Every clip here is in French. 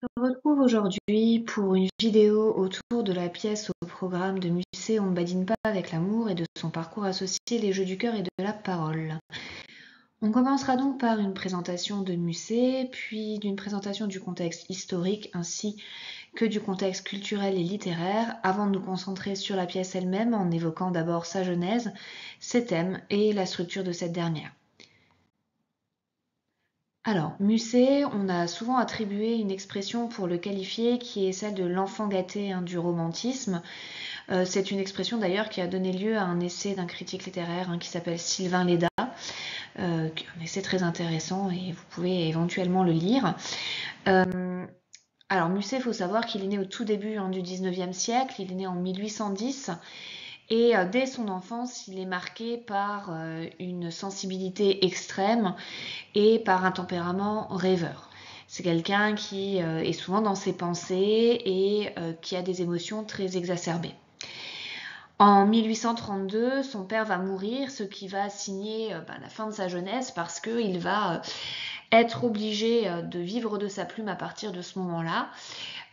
On se retrouve aujourd'hui pour une vidéo autour de la pièce au programme de Musset On ne badine pas avec l'amour et de son parcours associé les jeux du cœur et de la parole. On commencera donc par une présentation de Musset, puis d'une présentation du contexte historique ainsi que du contexte culturel et littéraire, avant de nous concentrer sur la pièce elle-même en évoquant d'abord sa genèse, ses thèmes et la structure de cette dernière. Alors, Musset, on a souvent attribué une expression pour le qualifier qui est celle de l'enfant gâté du romantisme. C'est une expression d'ailleurs qui a donné lieu à un essai d'un critique littéraire qui s'appelle Sylvain Léda, un essai très intéressant et vous pouvez éventuellement le lire. Alors Musset, il faut savoir qu'il est né au tout début du 19e siècle, il est né en 1810. Et dès son enfance, il est marqué par une sensibilité extrême et par un tempérament rêveur. C'est quelqu'un qui est souvent dans ses pensées et qui a des émotions très exacerbées. En 1832, son père va mourir, ce qui va signer la fin de sa jeunesse parce qu'il va être obligé de vivre de sa plume à partir de ce moment-là,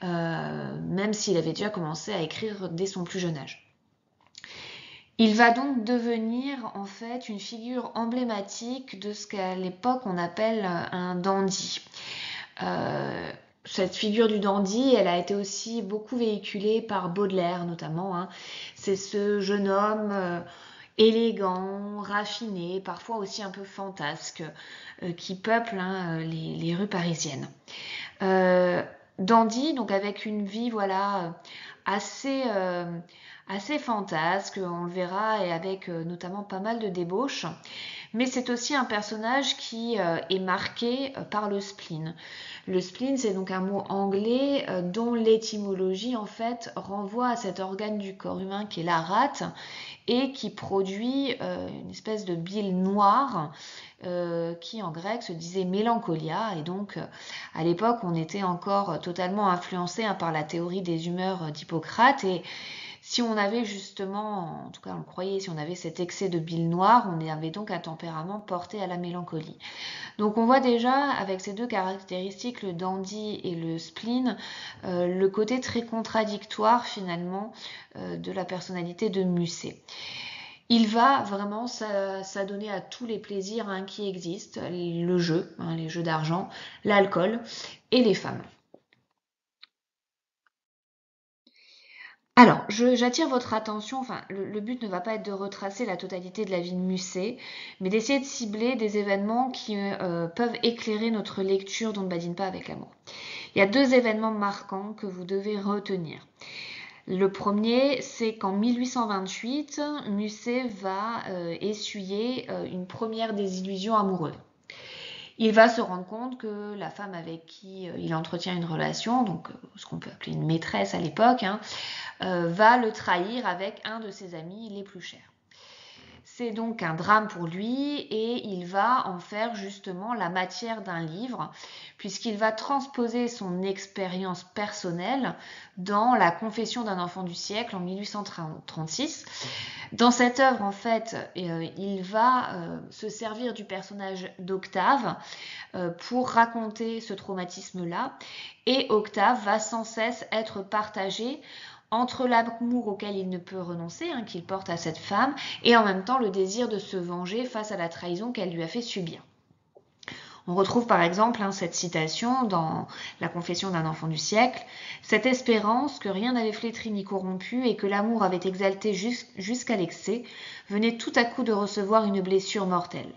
même s'il avait déjà commencé à écrire dès son plus jeune âge. Il va donc devenir en fait une figure emblématique de ce qu'à l'époque on appelle un dandy. Cette figure du dandy, elle a été aussi beaucoup véhiculée par Baudelaire notamment. C'est ce jeune homme élégant, raffiné, parfois aussi un peu fantasque, qui peuple les rues parisiennes. Dandy, donc avec une vie assez fantasque, on le verra, et avec notamment pas mal de débauches. Mais c'est aussi un personnage qui est marqué par le spleen. Le spleen, c'est donc un mot anglais dont l'étymologie en fait renvoie à cet organe du corps humain qui est la rate et qui produit une espèce de bile noire qui en grec se disait mélancolia, et donc à l'époque on était encore totalement influencé par la théorie des humeurs d'Hippocrate, et si on avait justement, en tout cas on le croyait, si on avait cet excès de bile noire, on avait donc un tempérament porté à la mélancolie. Donc on voit déjà avec ces deux caractéristiques, le dandy et le spleen, le côté très contradictoire finalement de la personnalité de Musset. Il va vraiment s'adonner à tous les plaisirs qui existent, le jeu, les jeux d'argent, l'alcool et les femmes. Alors, j'attire votre attention, enfin, le but ne va pas être de retracer la totalité de la vie de Musset, mais d'essayer de cibler des événements qui peuvent éclairer notre lecture d'On ne badine pas avec l'amour. Il y a deux événements marquants que vous devez retenir. Le premier, c'est qu'en 1828, Musset va essuyer une première désillusion amoureuse. Il va se rendre compte que la femme avec qui il entretient une relation, donc ce qu'on peut appeler une maîtresse à l'époque, va le trahir avec un de ses amis les plus chers. C'est donc un drame pour lui et il va en faire justement la matière d'un livre, puisqu'il va transposer son expérience personnelle dans La Confession d'un enfant du siècle en 1836. Dans cette œuvre, en fait, il va se servir du personnage d'Octave pour raconter ce traumatisme-là, et Octave va sans cesse être partagé entre l'amour auquel il ne peut renoncer, qu'il porte à cette femme, et en même temps le désir de se venger face à la trahison qu'elle lui a fait subir. On retrouve par exemple cette citation dans La Confession d'un enfant du siècle, « Cette espérance que rien n'avait flétri ni corrompu et que l'amour avait exalté jusqu'à l'excès venait tout à coup de recevoir une blessure mortelle.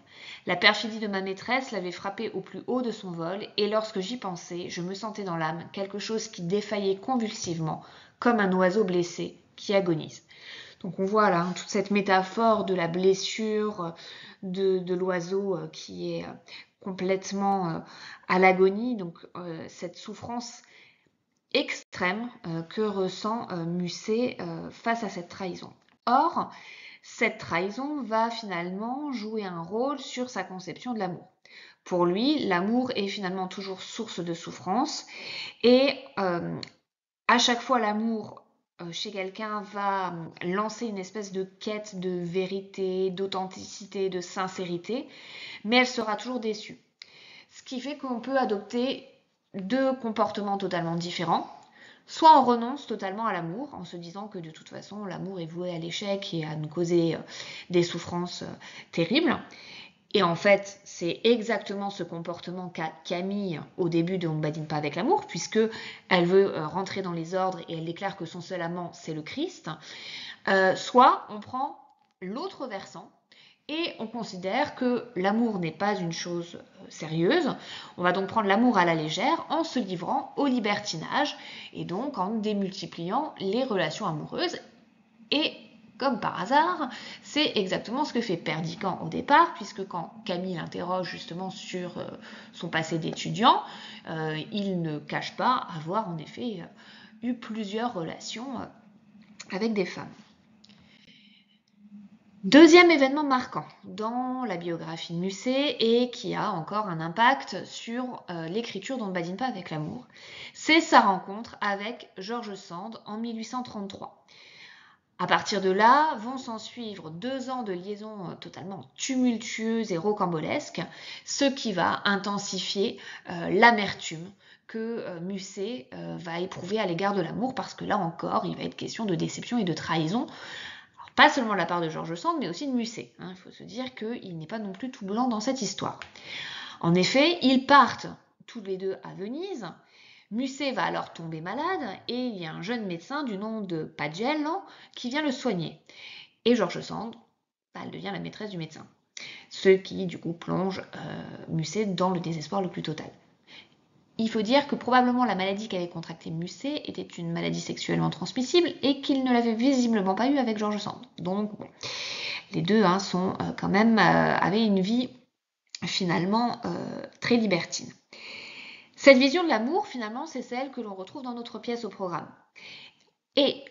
La perfidie de ma maîtresse l'avait frappée au plus haut de son vol, et lorsque j'y pensais, je me sentais dans l'âme quelque chose qui défaillait convulsivement, comme un oiseau blessé qui agonise. » Donc on voit là toute cette métaphore de la blessure de l'oiseau qui est complètement à l'agonie, donc cette souffrance extrême que ressent Musset face à cette trahison. Or, cette trahison va finalement jouer un rôle sur sa conception de l'amour. Pour lui, l'amour est finalement toujours source de souffrance, et à chaque fois l'amour chez quelqu'un va lancer une espèce de quête de vérité, d'authenticité, de sincérité, mais elle sera toujours déçue. Ce qui fait qu'on peut adopter deux comportements totalement différents. Soit on renonce totalement à l'amour en se disant que de toute façon l'amour est voué à l'échec et à nous causer des souffrances terribles. Et en fait, c'est exactement ce comportement qu'a Camille au début de On ne badine pas avec l'amour, puisque elle veut rentrer dans les ordres et elle déclare que son seul amant, c'est le Christ. Soit on prend l'autre versant et on considère que l'amour n'est pas une chose sérieuse. On va donc prendre l'amour à la légère en se livrant au libertinage et donc en démultipliant les relations amoureuses. Et comme par hasard, c'est exactement ce que fait Perdiccas au départ, puisque quand Camille l'interroge justement sur son passé d'étudiant, il ne cache pas avoir en effet eu plusieurs relations avec des femmes. Deuxième événement marquant dans la biographie de Musset et qui a encore un impact sur l'écriture d'On ne badine pas avec l'amour, c'est sa rencontre avec George Sand en 1833. À partir de là, vont s'en suivre 2 ans de liaison totalement tumultueuse et rocambolesque, ce qui va intensifier l'amertume que Musset va éprouver à l'égard de l'amour, parce que là encore, il va être question de déception et de trahison. Alors, pas seulement de la part de George Sand, mais aussi de Musset. Il faut se dire qu'il n'est pas non plus tout blanc dans cette histoire. En effet, ils partent tous les deux à Venise. Musset va alors tomber malade et il y a un jeune médecin du nom de Pagello qui vient le soigner. Et George Sand, elle devient la maîtresse du médecin. Ce qui, du coup, plonge Musset dans le désespoir le plus total. Il faut dire que probablement la maladie qu'avait contractée Musset était une maladie sexuellement transmissible et qu'il ne l'avait visiblement pas eu avec George Sand. Donc, bon, les deux sont quand même avaient une vie finalement très libertine. Cette vision de l'amour, finalement, c'est celle que l'on retrouve dans notre pièce au programme. Et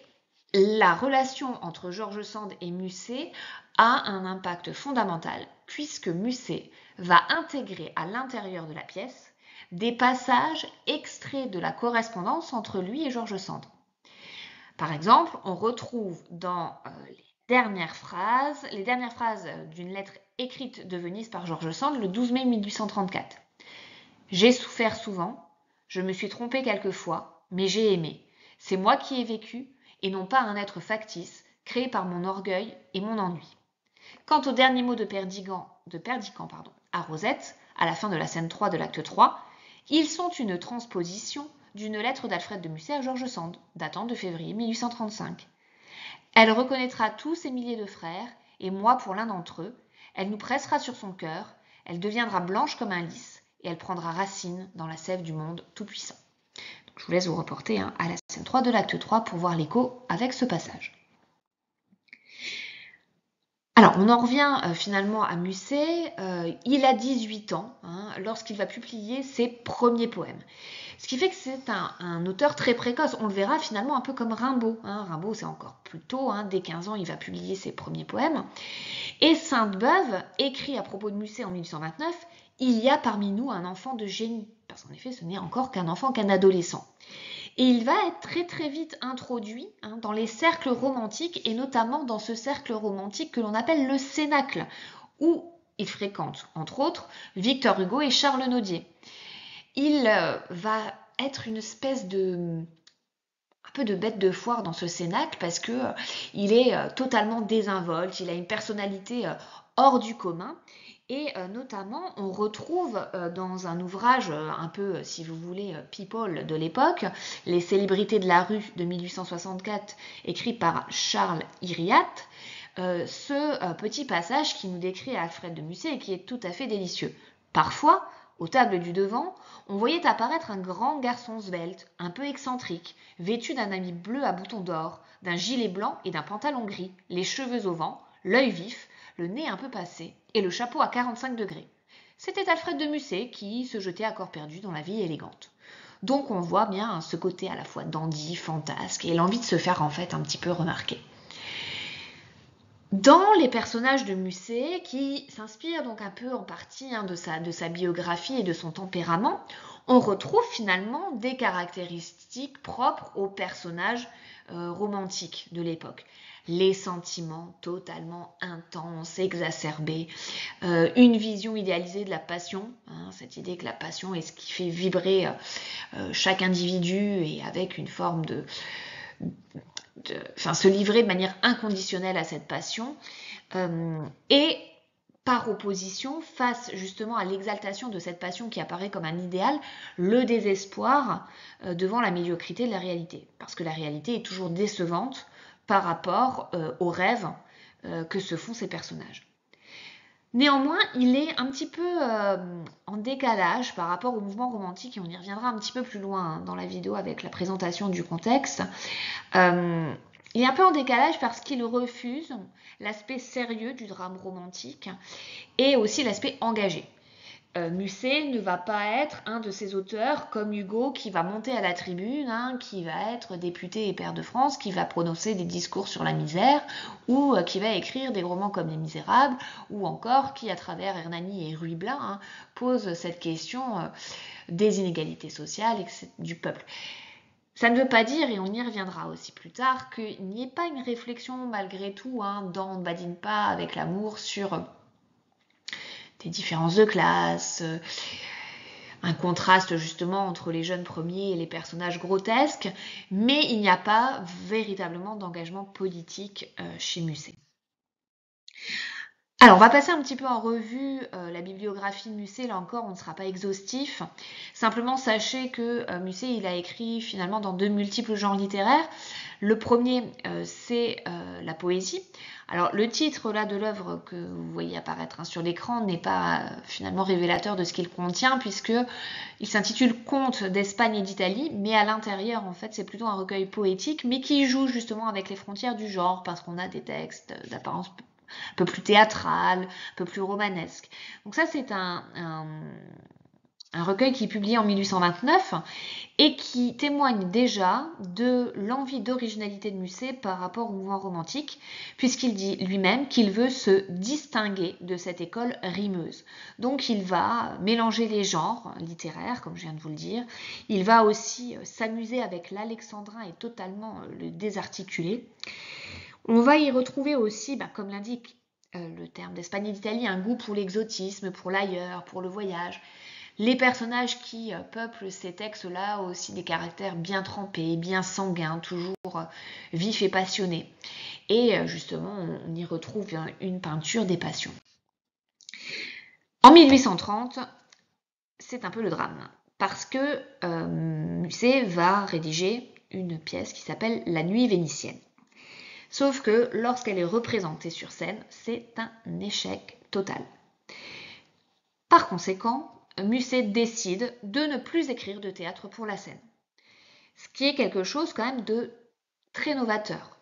la relation entre George Sand et Musset a un impact fondamental, puisque Musset va intégrer à l'intérieur de la pièce des passages extraits de la correspondance entre lui et George Sand. Par exemple, on retrouve dans les dernières phrases d'une lettre écrite de Venise par George Sand le 12 mai 1834. J'ai souffert souvent, je me suis trompé quelquefois, mais j'ai aimé. C'est moi qui ai vécu, et non pas un être factice, créé par mon orgueil et mon ennui. Quant aux derniers mots de Perdiccas à Rosette, à la fin de la scène 3 de l'acte 3, ils sont une transposition d'une lettre d'Alfred de Musset à George Sand, datant de février 1835. Elle reconnaîtra tous ses milliers de frères, et moi pour l'un d'entre eux, elle nous pressera sur son cœur, elle deviendra blanche comme un lys, et elle prendra racine dans la sève du monde tout-puissant. Donc, je vous laisse vous reporter à la scène 3 de l'acte 3 pour voir l'écho avec ce passage. Alors, on en revient finalement à Musset. Il a 18 ans lorsqu'il va publier ses premiers poèmes. Ce qui fait que c'est un auteur très précoce. On le verra finalement un peu comme Rimbaud. Rimbaud, c'est encore plus tôt. Dès 15 ans, il va publier ses premiers poèmes. Et Sainte-Beuve écrit à propos de Musset en 1829 « Il y a parmi nous un enfant de génie ». Parce qu'en effet, ce n'est encore qu'un enfant, qu'un adolescent. Et il va être très très vite introduit dans les cercles romantiques, et notamment dans ce cercle romantique que l'on appelle le Cénacle, où il fréquente, entre autres, Victor Hugo et Charles Nodier. Il va être une espèce un peu de bête de foire dans ce Cénacle, parce que il est totalement désinvolte, il a une personnalité hors du commun. Et notamment, on retrouve dans un ouvrage un peu, si vous voulez, people de l'époque, Les célébrités de la rue de 1864, écrit par Charles Hiriat, ce petit passage qui nous décrit Alfred de Musset et qui est tout à fait délicieux. Parfois, aux tables du devant, on voyait apparaître un grand garçon svelte, un peu excentrique, vêtu d'un habit bleu à boutons d'or, d'un gilet blanc et d'un pantalon gris, les cheveux au vent, l'œil vif, le nez un peu passé et le chapeau à 45 degrés. C'était Alfred de Musset qui se jetait à corps perdu dans la vie élégante. Donc on voit bien ce côté à la fois dandy, fantasque et l'envie de se faire en fait un petit peu remarquer. Dans les personnages de Musset, qui s'inspirent donc un peu en partie de sa biographie et de son tempérament, on retrouve finalement des caractéristiques propres aux personnages romantiques de l'époque. Les sentiments totalement intenses, exacerbés, une vision idéalisée de la passion, hein, cette idée que la passion est ce qui fait vibrer chaque individu et avec une forme se livrer de manière inconditionnelle à cette passion, et par opposition, face justement à l'exaltation de cette passion qui apparaît comme un idéal, le désespoir devant la médiocrité de la réalité. Parce que la réalité est toujours décevante par rapport aux rêves que se font ces personnages. Néanmoins, il est un petit peu en décalage par rapport au mouvement romantique, et on y reviendra un petit peu plus loin dans la vidéo avec la présentation du contexte. Il est un peu en décalage parce qu'il refuse l'aspect sérieux du drame romantique et aussi l'aspect engagé. Musset ne va pas être un de ces auteurs comme Hugo qui va monter à la tribune, hein, qui va être député et pair de France, qui va prononcer des discours sur la misère, ou qui va écrire des romans comme Les Misérables, ou encore qui, à travers Hernani et Ruy Blas, hein, pose cette question des inégalités sociales et du peuple. Ça ne veut pas dire, et on y reviendra aussi plus tard, qu'il n'y ait pas une réflexion malgré tout hein, dans Ne badine pas avec l'amour sur des différences de classe, un contraste justement entre les jeunes premiers et les personnages grotesques, mais il n'y a pas véritablement d'engagement politique chez Musset. Alors, on va passer un petit peu en revue la bibliographie de Musset. Là encore, on ne sera pas exhaustif. Simplement, sachez que Musset, il a écrit finalement dans de multiples genres littéraires. Le premier, c'est la poésie. Alors, le titre là de l'œuvre que vous voyez apparaître hein, sur l'écran n'est pas finalement révélateur de ce qu'il contient, puisque il s'intitule Contes d'Espagne et d'Italie, mais à l'intérieur, en fait, c'est plutôt un recueil poétique, mais qui joue justement avec les frontières du genre, parce qu'on a des textes d'apparence un peu plus théâtral, un peu plus romanesque. Donc ça, c'est un recueil qui est publié en 1829 et qui témoigne déjà de l'envie d'originalité de Musset par rapport au mouvement romantique, puisqu'il dit lui-même qu'il veut se distinguer de cette école rimeuse. Donc il va mélanger les genres littéraires, comme je viens de vous le dire. Il va aussi s'amuser avec l'alexandrin et totalement le désarticuler. On va y retrouver aussi, comme l'indique le terme d'Espagne et d'Italie, un goût pour l'exotisme, pour l'ailleurs, pour le voyage. Les personnages qui peuplent ces textes-là ont aussi des caractères bien trempés, bien sanguins, toujours vifs et passionnés. Et justement, on y retrouve une peinture des passions. En 1830, c'est un peu le drame, parce que Musset va rédiger une pièce qui s'appelle La Nuit vénitienne. Sauf que lorsqu'elle est représentée sur scène, c'est un échec total. Par conséquent, Musset décide de ne plus écrire de théâtre pour la scène. Ce qui est quelque chose quand même de très novateur.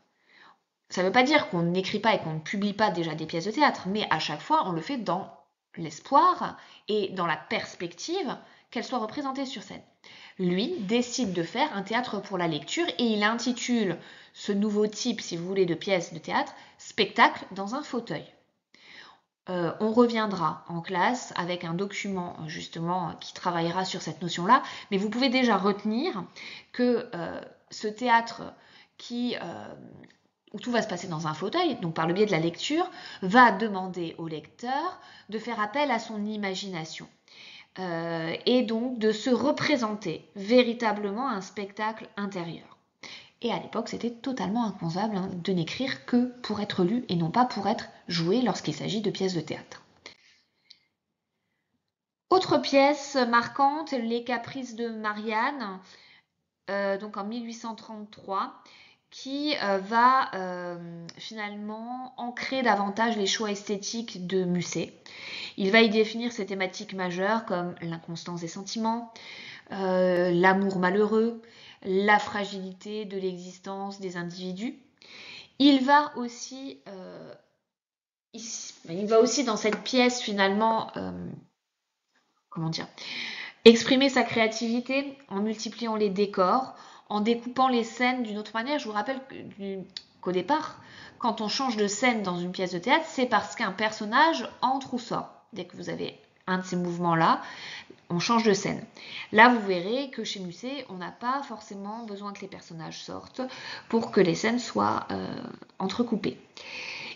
Ça ne veut pas dire qu'on n'écrit pas et qu'on ne publie pas déjà des pièces de théâtre, mais à chaque fois, on le fait dans l'espoir et dans la perspective qu'elles soient représentées sur scène. Lui décide de faire un théâtre pour la lecture et il intitule ce nouveau type, si vous voulez, de pièce de théâtre, spectacle dans un fauteuil. On reviendra en classe avec un document justement qui travaillera sur cette notion-là, mais vous pouvez déjà retenir que ce théâtre où tout va se passer dans un fauteuil, donc par le biais de la lecture, va demander au lecteur de faire appel à son imagination. Et donc de se représenter véritablement un spectacle intérieur. Et à l'époque, c'était totalement inconcevable de n'écrire que pour être lu et non pas pour être joué lorsqu'il s'agit de pièces de théâtre. Autre pièce marquante, Les Caprices de Marianne, donc en 1833, qui va finalement ancrer davantage les choix esthétiques de Musset. Il va y définir ses thématiques majeures comme l'inconstance des sentiments, l'amour malheureux, la fragilité de l'existence des individus. Il va aussi dans cette pièce finalement, exprimer sa créativité en multipliant les décors, en découpant les scènes d'une autre manière. Je vous rappelle qu'au départ, quand on change de scène dans une pièce de théâtre, c'est parce qu'un personnage entre ou sort. Dès que vous avez un de ces mouvements-là, on change de scène. Là, vous verrez que chez Musset, on n'a pas forcément besoin que les personnages sortent pour que les scènes soient entrecoupées.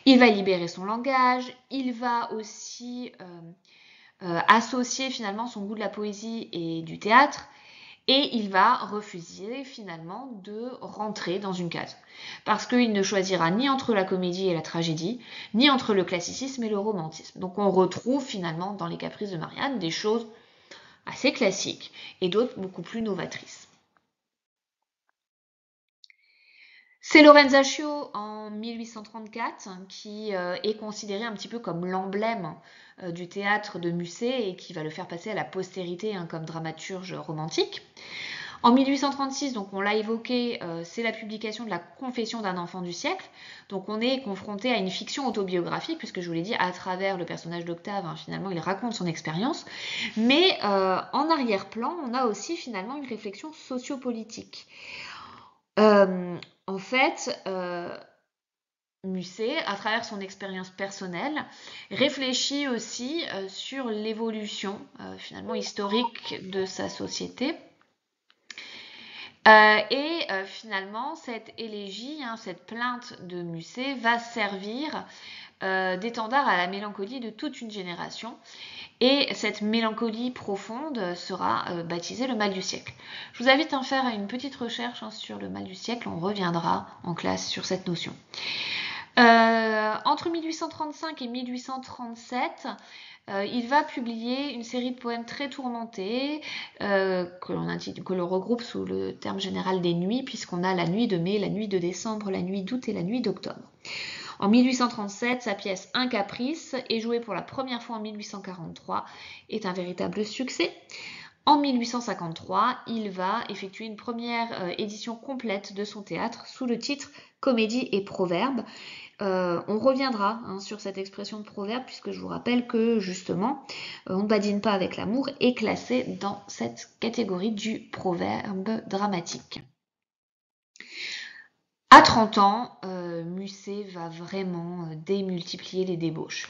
Il va libérer son langage, il va aussi associer finalement son goût de la poésie et du théâtre, et il va refuser finalement de rentrer dans une case. Parce qu'il ne choisira ni entre la comédie et la tragédie, ni entre le classicisme et le romantisme. Donc on retrouve finalement dans les Caprices de Marianne des choses assez classiques et d'autres beaucoup plus novatrices. C'est Lorenzaccio en 1834 qui est considéré un petit peu comme l'emblème du théâtre de Musset et qui va le faire passer à la postérité comme dramaturge romantique. En 1836, donc on l'a évoqué, c'est la publication de la Confession d'un enfant du siècle. Donc on est confronté à une fiction autobiographique, puisque je vous l'ai dit, à travers le personnage d'Octave, finalement il raconte son expérience. Mais en arrière-plan, on a aussi finalement une réflexion sociopolitique. En fait, Musset, à travers son expérience personnelle, réfléchit aussi sur l'évolution finalement historique de sa société. Finalement, cette élégie, cette plainte de Musset va servir d'étendard à la mélancolie de toute une génération. Et cette mélancolie profonde sera baptisée le mal du siècle. Je vous invite à faire une petite recherche sur le mal du siècle, on reviendra en classe sur cette notion. Entre 1835 et 1837, il va publier une série de poèmes très tourmentés que l'on regroupe sous le terme général des nuits, puisqu'on a la nuit de mai, la nuit de décembre, la nuit d'août et la nuit d'octobre. En 1837, sa pièce Un caprice est jouée pour la première fois en 1843, est un véritable succès. En 1853, il va effectuer une première édition complète de son théâtre sous le titre Comédie et Proverbes. On reviendra sur cette expression de proverbe, puisque je vous rappelle que justement, on ne badine pas avec l'amour est classé dans cette catégorie du proverbe dramatique. À 30 ans, Musset va vraiment démultiplier les débauches.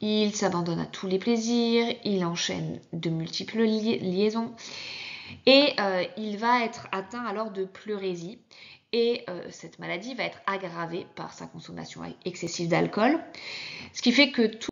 Il s'abandonne à tous les plaisirs, il enchaîne de multiples liaisons et il va être atteint alors de pleurésie. Et cette maladie va être aggravée par sa consommation excessive d'alcool, ce qui fait que tout